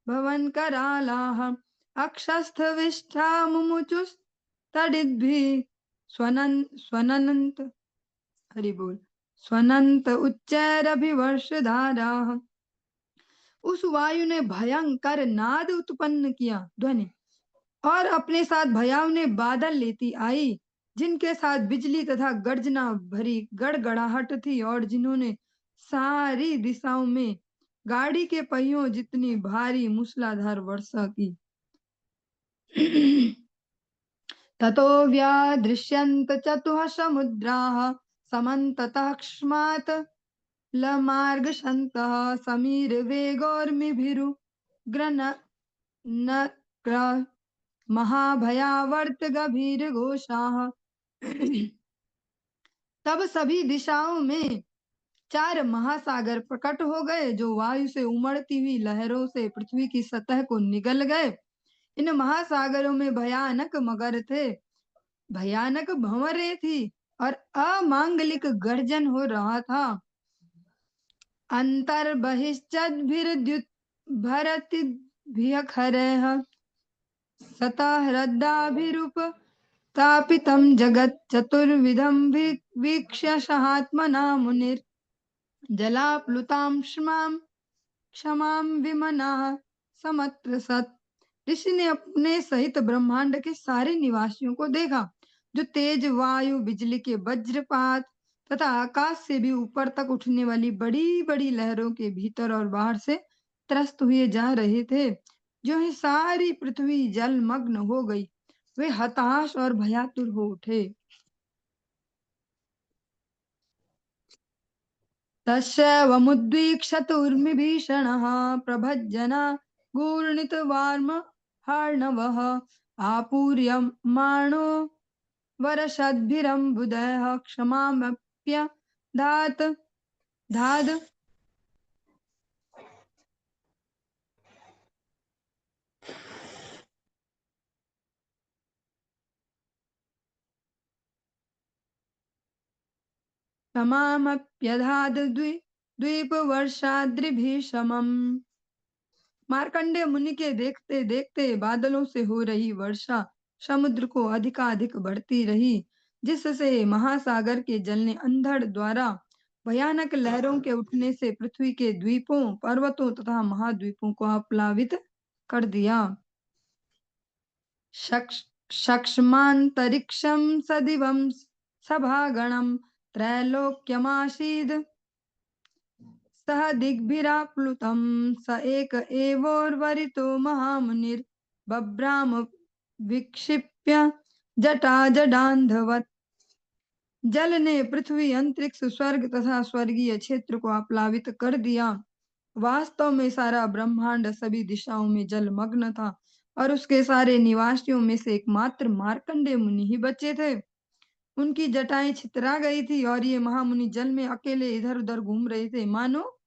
भवन्करालाः अक्षस्थविष्ठा मुमुचुस्तडिद्भिः स्वनन्त, हरि बोल, स्वनन्त उच्चैरभिवर्षधाराः। उस वायु ने भयंकर नाद उत्पन्न किया, ध्वनि, और अपने साथ भयावने बादल लेती आई जिनके साथ बिजली तथा गर्जना भरी गड़गड़ाहट थी और जिन्होंने सारी दिशाओं में गाड़ी के पहियों जितनी भारी मूसलाधार वर्षा की। ततो व्यादृश्यन्त चतुः समुद्राः समन्ततः लमार्गशन्तः समीरवेगोर्मिभिरुग्रन महाभयावर्त गभीर घोषाः। तब सभी दिशाओं में 4 महासागर प्रकट हो गए जो वायु से उमड़ती हुई लहरों से पृथ्वी की सतह को निगल गए। इन महासागरों में भयानक मगर थे, भयानक भंवरें थी और अमांगलिक गर्जन हो रहा था। अंतर बहिश्चद्भिर्द्युत भरतिभ्यखरैः सतहृदाभिरूप तापितं जगत् चतुर्विधं वीक्ष्य सहात्मना मुनिर् जलाप्लुतां क्षमां विमनः समत्रसत्। ऋषि ने अपने सहित ब्रह्मांड के सारे निवासियों को देखा जो तेज वायु, बिजली के वज्रपात तथा आकाश से भी ऊपर तक उठने वाली बड़ी बड़ी लहरों के भीतर और बाहर से त्रस्त हुए जा रहे थे। जो ही सारी पृथ्वी जलमग्न हो गई वे हताश और भयातुर हो उठे। तस्यैवमुद्वीक्षतुर्मिभीषणः प्रभञ्जना गूर्णितवार्महार्णवः आपूर्यमाणो वरषद्भिरम्बुदयः क्षमामप्यदात् धाद क्षमामप्यधाद द्वीपवर्षाद्रिभीषमम्। मार्कंडेय मुनि के देखते देखते बादलों से हो रही वर्षा समुद्र को अधिकाधिक बढ़ती रही जिससे महासागर के जल ने अंधड़ द्वारा भयानक लहरों के उठने से पृथ्वी के द्वीपों, पर्वतों तथा महाद्वीपों को प्लावित कर दिया। शक्ष्मान्तरिक्षं सदिवं सभागणं त्रैलोक्यमासीद सह दिग्भिराप्लुतं स एक एवोर्वरितो महामुनिर्बभ्राम विक्षिप्य जटाजडान्धवत्। जल ने पृथ्वी, अंतरिक्ष, स्वर्ग तथा स्वर्गीय क्षेत्र को आप्लावित कर दिया। वास्तव में सारा ब्रह्मांड सभी दिशाओं में जलमग्न था और उसके सारे निवासियों में से एकमात्र मार्कंडेय मुनि ही बचे थे। उनकी जटाएं छितरा गई थी और ये महामुनि जल में अकेले इधर उधर घूम रहे थे, मानो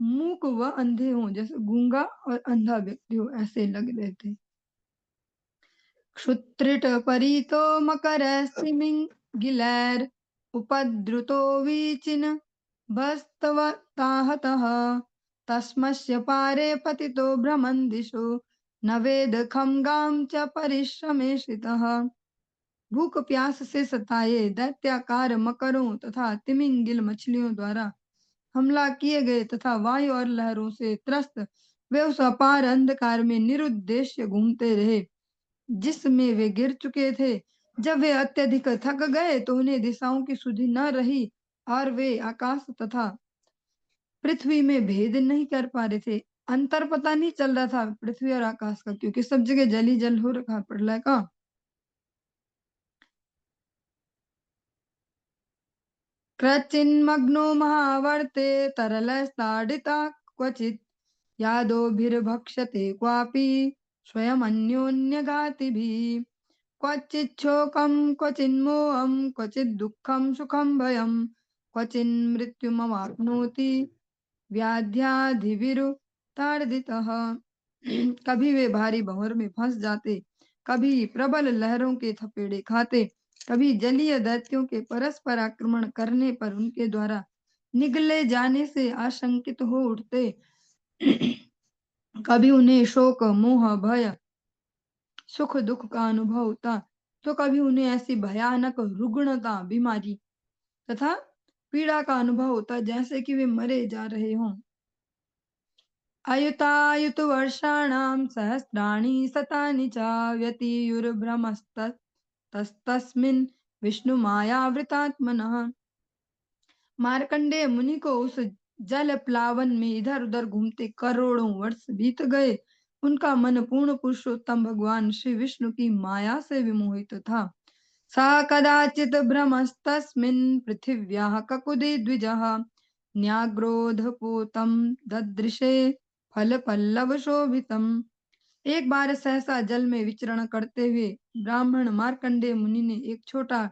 मूक व अंधे हों, जैसे गूंगा और अंधा व्यक्ति हो, ऐसे लग रहे थे। क्षुत्रिट परितो मकर गिलैर उपद्रुतो वीचिन भस्तवताहतः तस्मस्य पारे पतितो भ्रमन् दिशो न वेद खम्गाम च परिश्रमेशितः। भूख प्यास से सताए दैत्याकार मकरों तथा तिमिंगिल मछलियों द्वारा हमला किए गए तथा वायु और लहरों से त्रस्त वे उस अपार अंधकार में निरुद्देश्य घूमते रहे जिसमें वे गिर चुके थे। जब वे अत्यधिक थक गए तो उन्हें दिशाओं की सुधि न रही और वे आकाश तथा पृथ्वी में भेद नहीं कर पा रहे थे। अंतर पता नहीं चल रहा था पृथ्वी और आकाश का, क्योंकि सब जगह जल ही जल हो रखा प्रलय का। क्रचिन्मग्नो महावर्ते तरलस्ताडिता क्वचित् यादोभिर्भक्षते क्वापि स्वयमन्योन्यघातिभिः। क्वचिच्छोकं क्वचिन्मोहं क्वचिद्दुःखं सुखं भयं क्वचिन्मृत्युमवाप्नोति व्याध्याधिविरुताड़ितः। कभी वे भारी भंवर में फंस जाते, कभी प्रबल लहरों के थपेड़े खाते, कभी जलीय दैत्यों के परस्पर आक्रमण करने पर उनके द्वारा निगले जाने से आशंकित हो उठते। कभी उन्हें शोक मोह भय सुख दुख का अनुभव होता तो कभी उन्हें ऐसी भयानक रुग्णता बीमारी तथा पीड़ा का अनुभव होता जैसे कि वे मरे जा रहे हों। अयुतायुत वर्षाणां सहस्राणि शतानि च व्यतीयुर्भ्रमस्तस्मिन् विष्णुमायावृतात्मनः। मार्कंडेय मुनि को उस जल प्लावन में इधर उधर घूमते करोड़ों वर्ष बीत गए। उनका मन पूर्ण पुरुषोत्तम भगवान श्री विष्णु की माया से विमोहित था। सा कदाचित् भ्रमस्तस्मिन् पृथिव्याः ककुदि द्विजः न्याग्रोधपोतं ददृशे फलपल्लव शोभितम्। एक बार सहसा जल में विचरण करते हुए ब्राह्मण मार्कंडेय मुनि ने एक छोटा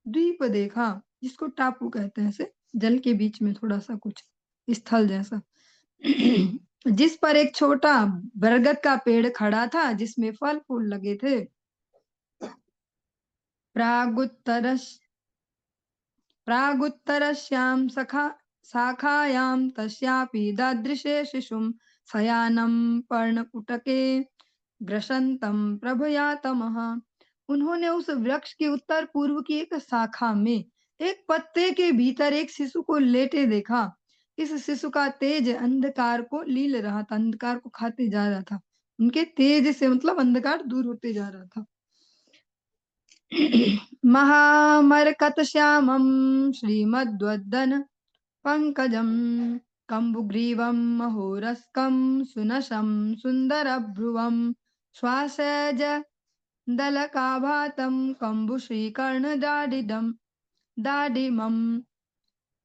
द्वीप देखा, जिसको टापू कहते हैं, से जल के बीच में थोड़ा सा कुछ स्थल जैसा, जिस पर एक छोटा बरगद का पेड़ खड़ा था जिसमें फल फूल लगे थे। प्रागुत्तरस्यां शाखायां तस्यापि ददृशे शिशुं शयानं पर्णकुटके ग्रसन्तं प्रभयातमः। उन्होंने उस वृक्ष के उत्तर पूर्व की एक शाखा में एक पत्ते के भीतर एक शिशु को लेटे देखा। इस शिशु का तेज अंधकार को लील रहा था, अंधकार को खाते जा रहा था। उनके तेज से मतलब अंधकार दूर होते जा रहा था। महामरकतश्यामं श्रीमद्वदन पंकजं कम्बुग्रीवं महोरस्कं सुनशं सुन्दरभ्रुवं श्वासज दलकाभातं कम्बुश्रीकर्णदाडिमं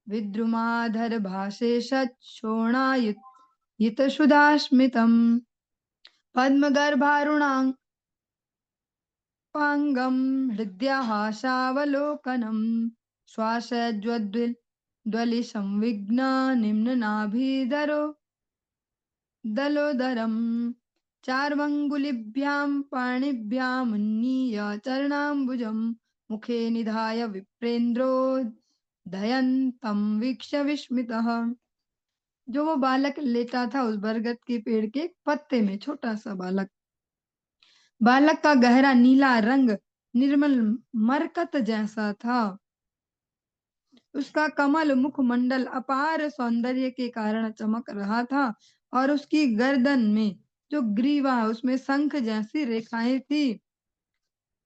विद्रुमाधरभाषेशोणायुतसुधास्मितं पद्मगर्भारुणाङ्गं हृद्याहासावलोकनं श्वासज्वलिसंविघ्न निम्ननाभिधरो दलोदरम् चार्वङ्गुलिभ्यां पाणिभ्यामुन्नीय चरणाम्बुजं मुखे निधाय विप्रेन्द्रो दयन्तं वीक्ष्य विस्मितः। जो वो बालक लेटा था उस बरगद के पेड़ के पत्ते में, छोटा सा बालक। बालक का गहरा नीला रंग निर्मल मरकत जैसा था। उसका कमल मुखमंडल अपार सौंदर्य के कारण चमक रहा था और उसकी गर्दन में जो ग्रीवा उसमें शंख जैसी रेखाएं थी।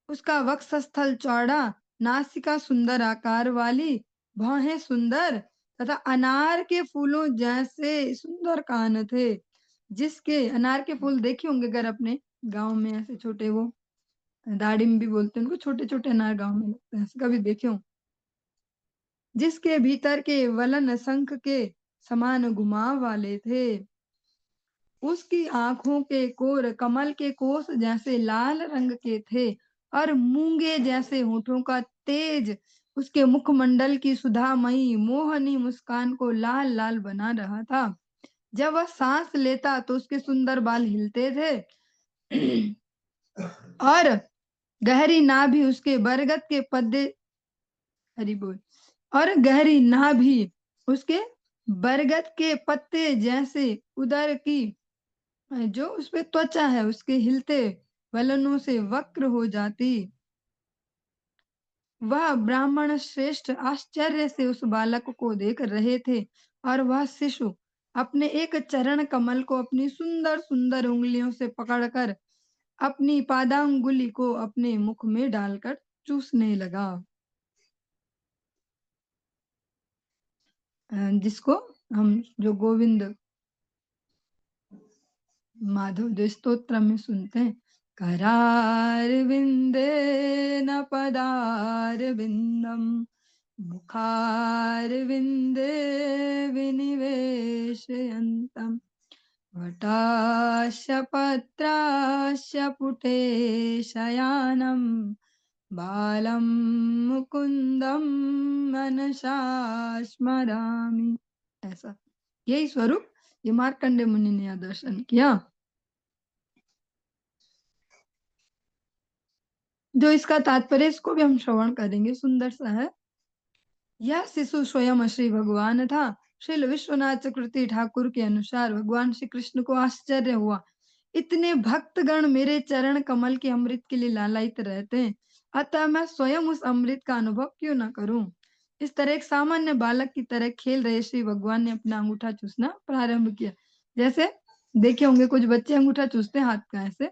उसका वक्षस्थल चौड़ा, नासिका सुंदर आकार वाली, भौहें सुंदर तथा अनार के फूलों जैसे सुंदर कान थे। जिसके अनार के फूल देखे होंगे अगर अपने गांव में, ऐसे छोटे, वो दाड़िम भी बोलते हैं उनको, छोटे छोटे अनार गांव में लगते हैं, कभी देखे हो। जिसके भीतर के वलन शंख के समान घुमाव वाले थे। उसकी आंखों के कोर कमल के कोस जैसे लाल रंग के थे और मूंगे जैसे होठों का तेज उसके मुखमंडल की सुधामयी मोहनी मुस्कान को लाल लाल बना रहा था। जब वह सांस लेता तो उसके सुंदर बाल हिलते थे और गहरी नाभि उसके बरगद के पत्ते, हरि बोल, और गहरी नाभि उसके बरगद के पत्ते जैसे उदर की जो उसपे त्वचा है उसके हिलते वलनों से वक्र हो जाती। वह ब्राह्मण श्रेष्ठ आश्चर्य से उस बालक को देख रहे थे और वह शिशु अपने एक चरण कमल को अपनी सुंदर सुंदर उंगलियों से पकड़कर अपनी पादांगुली को अपने मुख में डालकर चूसने लगा। जिसको हम जो गोविंद माधव जो स्तोत्र में सुनते हैं, करार विंदे न पदार विंदम मुखार विंदे विनिवेशयन्तम वटास्य पत्रास्य पुटे शयानम बालम मुकुंदम मनसा स्मरामि। ऐसा यही स्वरूप ये मार्कंडे मुनि ने दर्शन किया। जो इसका तात्पर्य, इसको भी हम श्रवण करेंगे, सुंदर सा है। यह शिशु स्वयं श्री भगवान था। श्री विश्वनाथ चक्रवर्ती ठाकुर के अनुसार भगवान श्री कृष्ण को आश्चर्य हुआ, इतने भक्तगण मेरे चरण कमल के अमृत के लिए लालायित रहते हैं, अतः मैं स्वयं उस अमृत का अनुभव क्यों न करूं। इस तरह एक सामान्य बालक की तरह खेल रहे श्री भगवान ने अपना अंगूठा चूसना प्रारंभ किया। जैसे देखे होंगे कुछ बच्चे अंगूठा चूसते हैं हाथ का ऐसे,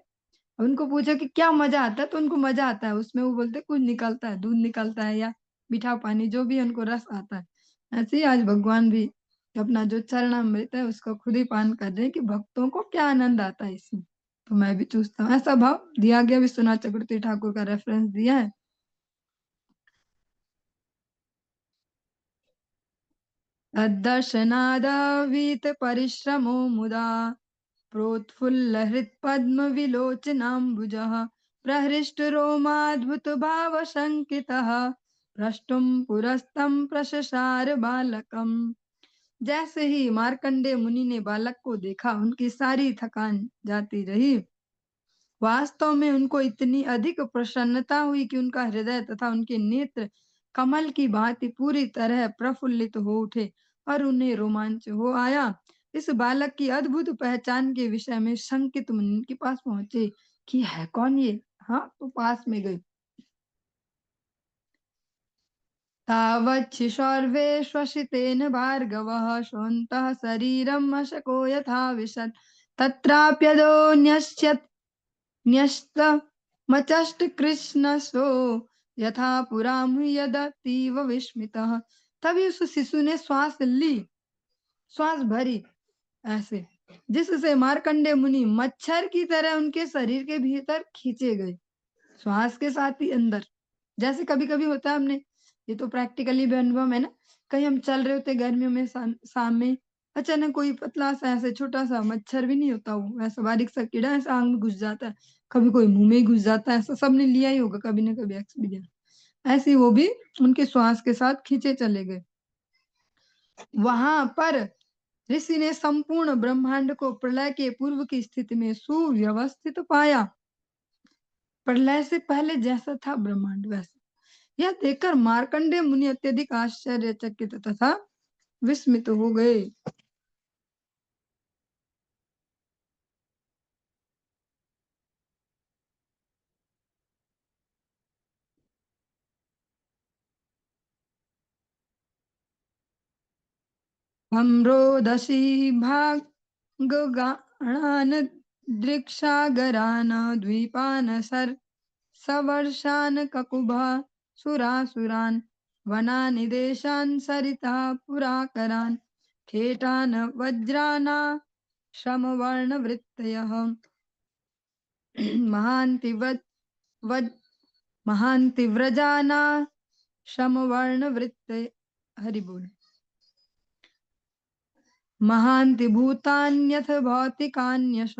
उनको पूछो कि क्या मजा आता है तो उनको मजा आता है उसमें, वो बोलते कुछ निकलता है, दूध निकलता है या मीठा पानी, जो भी उनको रस आता है। ऐसे ही आज भगवान भी अपना जो चरणामृत है उसको खुद ही पान कर रहे हैं कि भक्तों को क्या आनंद आता है इसमें, तो मैं भी चूसता हूँ। ऐसा भाव दिया गया, विश्वनाथ चक्रवर्ती ठाकुर का रेफरेंस दिया है। तद्दर्शनादवीत परिश्रमो मुदा प्रोत्फुल्लहृत्पद्मविलोचनाम्बुजः प्रहृष्टरोमाद्भुतभावशङ्कितः प्रष्टुं पुरस्तं प्रशशार बालकम्। जैसे ही मार्कंडे मुनि ने बालक को देखा उनकी सारी थकान जाती रही। वास्तव में उनको इतनी अधिक प्रसन्नता हुई कि उनका हृदय तथा उनके नेत्र कमल की भांति पूरी तरह प्रफुल्लित हो उठे और उन्हें रोमांच हो आया। इस बालक की अद्भुत पहचान के विषय में शंकित मुनि के पास पहुंचे कि है कौन ये। हाँ, तो पास में गए। तावच्छिशोर्वे श्वसितेन भार्गवः शोन्तः शरीरम् अशको यथा विशत् तत्राप्यदोऽन्यश्यत् न्यस्तमचष्ट कृष्णसो यथा पुरा मुह्यदतीव विस्मितः। तभी उस शिशु ने श्वास ली, श्वास भरी ऐसे, जिससे मार्कंडे मुनि मच्छर की तरह उनके शरीर के भीतर खींचे गए, श्वास के साथ ही अंदर। जैसे कभी कभी होता है, हमने ये तो प्रैक्टिकली भी अनुभव है ना, कहीं हम चल रहे होते गर्मियों में शाम में, अचानक कोई पतला सा ऐसे छोटा सा मच्छर भी नहीं होता, वो ऐसा बारीक सा कीड़ा ऐसा आंग में घुस जाता है, कभी कोई मुंह में ही घुस जाता है, ऐसा सबने लिया ही होगा कभी ना कभी एक्सपीरियंस। ऐसे ही वो भी उनके श्वास के साथ खींचे चले गए। वहां पर ऋषि ने संपूर्ण ब्रह्मांड को प्रलय के पूर्व की स्थिति में सुव्यवस्थित पाया। प्रलय से पहले जैसा था ब्रह्मांड वैसा। यह देखकर मार्कंडे मुनि अत्यधिक आश्चर्यचकित तथा विस्मित हो गए। भ्रमरोदसी भागगान दृक्षागरान द्वीपान सवर्षान् ककुभः सुरासुरान् वनानि देशान् सरिता पुराकरान् खेटान् वज्राना श्रमवर्णवृत्तयः महान्ति महान्ति व्रजाना श्रमवर्णवृत्त हरि बोल महान्ति भूतान्यथ भौतिकान्यश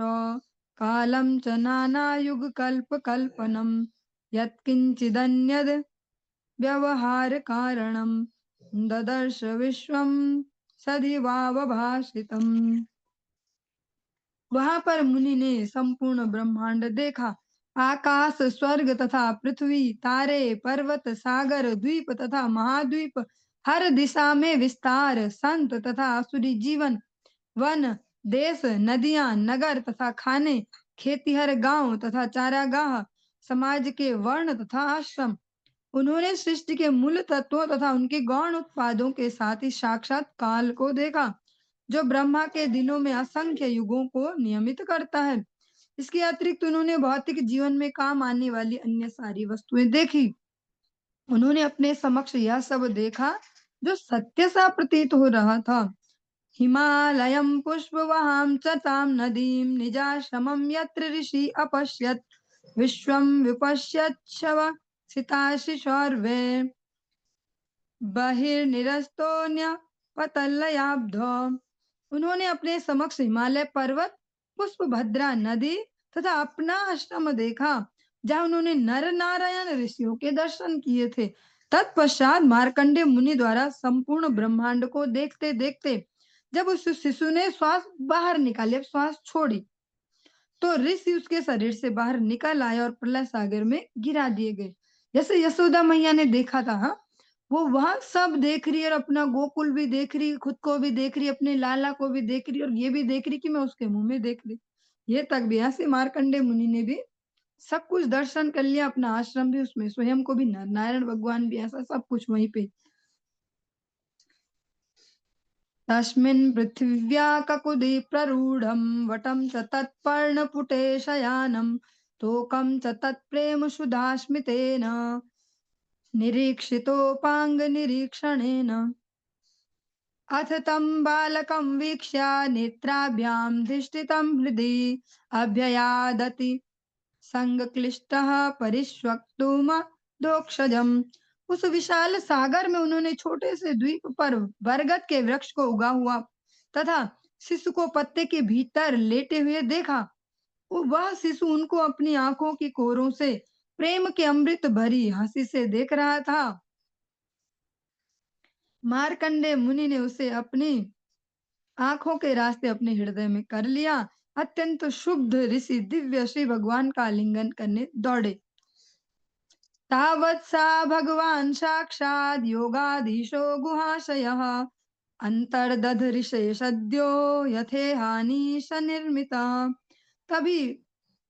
कालं च नानायुगकल्पकल्पनं यत्किञ्चिदन्यद् व्यवहारकारणं ददर्श विश्वं सदिवावभाषितम्। वहां पर मुनि ने संपूर्ण ब्रह्मांड देखा। आकाश, स्वर्ग तथा पृथ्वी, तारे, पर्वत, सागर, द्वीप तथा महाद्वीप, हर दिशा में विस्तार, संत तथा असुरी जीवन, वन, देश, नदियां, नगर तथा खाने, खेतीहर गांव तथा चारागाह, समाज के वर्ण तथा आश्रम। उन्होंने सृष्टि के मूल तत्वों तथा उनके गौण उत्पादों के साथ ही साक्षात काल को देखा, जो ब्रह्मा के दिनों में असंख्य युगों को नियमित करता है। इसके अतिरिक्त उन्होंने भौतिक जीवन में काम आने वाली अन्य सारी वस्तुएं देखी। उन्होंने अपने समक्ष यह सब देखा जो सत्य सा प्रतीत हो रहा था। हिमालयं पुष्पवहां च तां नदीं निजाश्रमं यत्र ऋषि अपश्यत् विश्वं विपश्यच्छव सिताशिशोर्वे बहिर्निरस्तोन्य पतल्लयाब्ध। उन्होंने अपने समक्ष हिमालय पर्वत, पुष्पभद्रा नदी तथा अपना आश्रम देखा, जहाँ उन्होंने नर नारायण ऋषियों के दर्शन किए थे। तत्पश्चात मार्कंडेय मुनि द्वारा संपूर्ण ब्रह्मांड को देखते देखते जब उस शिशु ने श्वास बाहर निकाले, श्वास छोड़ी, तो ऋषि उसके शरीर से बाहर निकल आए और प्रलय सागर में गिरा दिए गए। जैसे यशोदा मैया ने देखा था, हाँ, वो वहां सब देख रही है और अपना गोकुल भी देख रही, खुद को भी देख रही, अपने लाला को भी देख रही और ये भी देख रही कि मैं उसके मुंह में देख रही। ये तक भी ऐसे मार्कंडेय मुनि ने भी सब कुछ दर्शन कर लिया, अपना आश्रम भी उसमें, स्वयं को भी, नारायण भगवान भी, ऐसा सब कुछ वहीं पे। तस्मिन् पृथिव्या ककुदि प्ररूढं वटं च तत्पर्णपुटे शयानं तोकं च तत्प्रेम सुधास्मितेन निरीक्षितोपाङ्गनिरीक्षणेन अथ तं बालकं वीक्ष्य नेत्राभ्यां धिष्ठितं हृदि अभ्ययादति संगक्लिष्टः परिष्वक्तुमधोक्षजम्। उस विशाल सागर में उन्होंने छोटे से द्वीप पर बरगद के वृक्ष को उगा हुआ तथा शिशु को पत्ते के भीतर लेटे हुए देखा। वह शिशु उनको अपनी आंखों की कोरों से प्रेम के अमृत भरी हंसी से देख रहा था। मार्कंडेय मुनि ने उसे अपनी आंखों के रास्ते अपने हृदय में कर लिया। अत्यंत शुद्ध ऋषि दिव्य श्री भगवान का आलिंगन करने दौड़े। तावत् सा भगवान साक्षात् योगाधीशो गुहाशयः अंतर्दधऋषे सद्यो यथेहानीश निर्मिता। तभी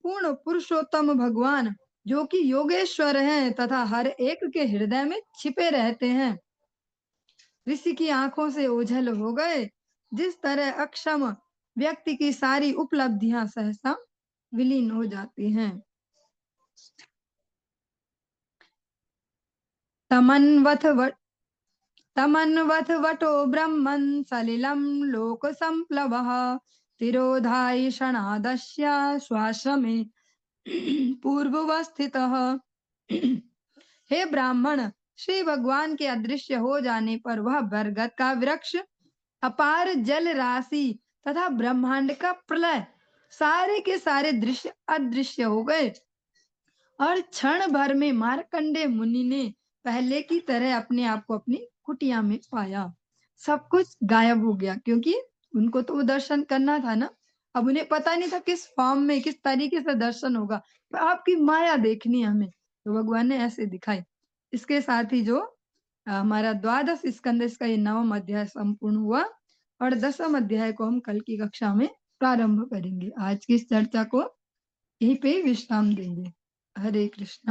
पूर्ण पुरुषोत्तम भगवान, जो कि योगेश्वर हैं तथा हर एक के हृदय में छिपे रहते हैं, ऋषि की आंखों से ओझल हो गए। जिस तरह अक्षम व्यक्ति की सारी उपलब्धियां सहसा विलीन हो जाती हैं। तमन्वथ वटो ब्रह्मन् सलिलं लोक संप्लवः तिरोधायि क्षणादस्य स्वाश्रमे पूर्ववस्थितः। हे ब्राह्मण, श्री भगवान के अदृश्य हो जाने पर वह बरगद का वृक्ष, अपार जल राशि तथा ब्रह्मांड का प्रलय, सारे के सारे दृश्य अदृश्य हो गए और क्षण भर में मार्कंडेय मुनि ने पहले की तरह अपने आप को अपनी कुटिया में पाया। सब कुछ गायब हो गया, क्योंकि उनको तो वो दर्शन करना था ना। अब उन्हें पता नहीं था किस फॉर्म में, किस तरीके से दर्शन होगा, पर आपकी माया देखनी है हमें, तो भगवान ने ऐसे दिखाई। इसके साथ ही जो हमारा द्वादश स्कंद, इसका ये 9वां अध्याय संपूर्ण हुआ और 10वां अध्याय को हम कल की कक्षा में प्रारंभ करेंगे। आज की इस चर्चा को यहीं पे विश्राम देंगे। हरे कृष्णा।